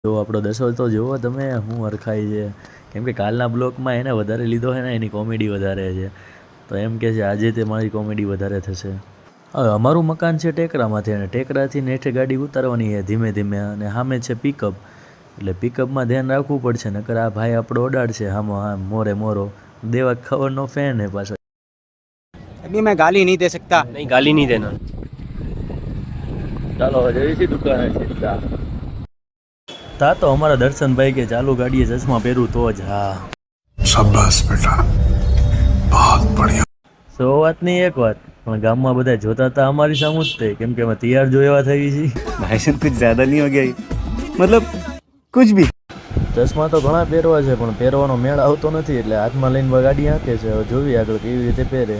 તો આપણો દસો તો જુઓ તમે હું હરખાઈ છે, કેમ કે કાલના બ્લોકમાં એને વધારે લીધો છે ને એની કોમેડી વધારે છે, તો એમ કે છે આજે તે મારી કોમેડી વધારે થશે. હવે અમારું મકાન છે ટેકરામાંથી અને ટેકરાથી નેઠે ગાડી ઉતારવાની છે ધીમે ધીમે, અને સામે છે પિકઅપ, એટલે પિકઅપમાં ધ્યાન રાખવું પડશે, નકર આ ભાઈ આપણો ઓડાડશે હામો હામ મોરે મોરો. દેવા ખબરનો ફેન है પાછો. अभी मैं गाली नहीं दे सकता. नहीं गाली नहीं देना. ચાલો જઈશી દુકાને સીધા. તા તો અમારા દર્શનભાઈ કે ચાલુ ગાડીએ ચશ્મા પહેરું તો જ. હા શાબાશ બેટા, બહુત બઢિયા. સો વાત નહીં એક વાત, પણ ગામમાં બધા જોતા હતા અમારી સામું જ તે, કેમ કે અમે તૈયાર જો એવા થઈ છીએ. भाई साहब कुछ ज्यादा नहीं हो गया, मतलब कुछ भी. ચશ્મા તો ઘણા પહેરવા છે પણ પહેરવાનો મેળ આવતો નથી, એટલે હાથમાં લઈને ગાડી હાંકે છે. હવે જોઈએ આગળ કેવી રીતે પહેરે.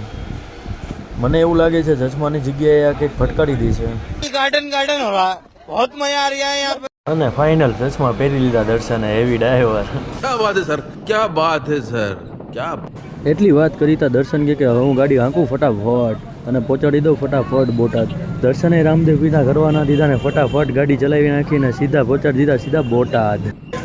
મને એવું લાગે છે ચશ્માની જગ્યાએ આ કંઈક ફટકારી દી છે. गार्डन गार्डन हो रहा है, बहुत मजा आ रहा है यहाँ पे. અને ફાઇનલ ચશ્મા પહેરી લીધા દર્શને. Heavy driver. क्या बात है सर, क्या बात है सર, क्या. એટલી વાત કરી તા દર્શન કે હવે હું ગાડી હાંકું ફટાફટ અને પહોંચાડી દઉં ફટાફટ બોટાદ. દર્શને રામદેવ પીધા કરવા ના દીધા ને ફટાફટ ગાડી ચલાવી નાખીને સીધા પહોંચાડી દીધા સીધા બોટાદ.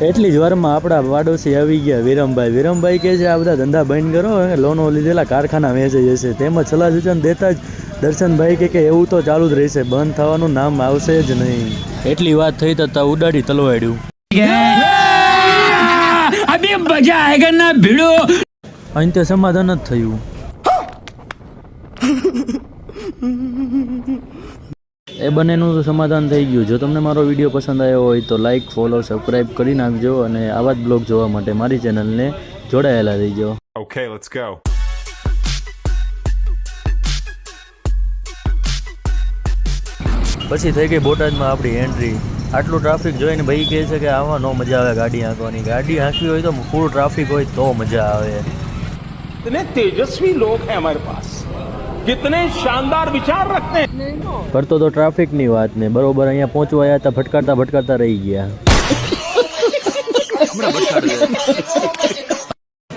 એટલી જ વારમાં આપણા પાડોશી આવી ગયા વિરમભાઈ. વિરમભાઈ કહે છે આ બધા ધંધા બંધ કરો, લોનો લીધેલા કારખાના વેચાઈ જશે. તેમજ સલાહ સૂચન દેતા જ દર્શનભાઈ કે એવું તો ચાલુ જ રહેશે, બંધ થવાનું નામ આવશે જ નહીં. એટલી વાત થઈ તો ઉડાડી તલવાડ્યું. अभी मजा आएगा ना भिड़ो. અંતે સમાધાન જ થયું. એ બંનેનું તો સમાધાન થઈ ગયું. જો તમને મારો વિડીયો પસંદ આવ્યો હોય તો લાઈક, ફોલો, સબસ્ક્રાઈબ કરી નાખજો, અને આવા જ બ્લોગ જોવા માટે મારી ચેનલને જોડાયેલા રહીજો. Okay, let's go. પછી થઈ ગઈ બોટાદમાં આપણી એન્ટ્રી. આટલું ટ્રાફિક જોઈને ભાઈ કહે છે કે આમાં નો મજા આવે ગાડી હાંકવાની. ગાડી હાંકવી હોય તો ફૂલ ટ્રાફિક હોય તો મજા આવે. कितने तेजस्वी लोग हैं हमारे पास, कितने शानदार विचार रखते हैं. કરતો તો ટ્રાફિકની વાત ને બરોબર અહીંયા પહોંચવા આવ્યા હતા, ભટકાતા ભટકાતા રહી ગયા.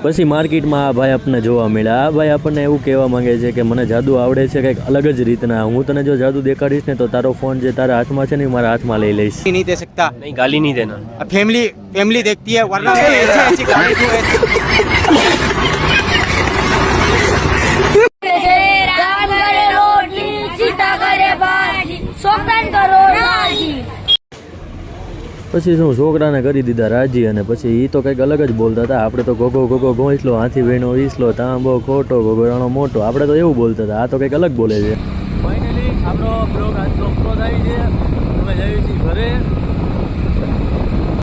પછી માર્કેટમાં આ ભાઈ આપણને જોવા મળ્યા. આ ભાઈ આપણને એવું કહેવા માંગે છે કે મને જાદુ આવડે છે કંઈક અલગ જ રીતના. હું તને જો જાદુ દેખાડીશ ને તો તારો ફોન જે તારા હાથમાં છે ને મારા હાથમાં લઈ લઈશ. नहीं दे सकता. नहीं गाली नहीं देना. अब फैमिली फैमिली देखती है, वरना तो ऐसे ऐसी गाड़ी क्यों ऐसे. राम करे रोटली, सीता करे भाजी, सोकन करो राजी. પછી શું છોકરાને કરી દીધા રાજી, અને પછી એ તો કંઈક અલગ જ બોલતા હતા. આપણે તો ગોગો ગોગો ઘોંસલો, હાથી વેણો વીસલો, તાંબો ખોટો, ગોગરાણો મોટો, આપણે તો એવું બોલતા હતા. આ તો કંઈક અલગ બોલે છે. ફાઇનલી આપણો બ્લોગ આજનો પૂરો થાય છે. અમે જઈએ છીએ ઘરે.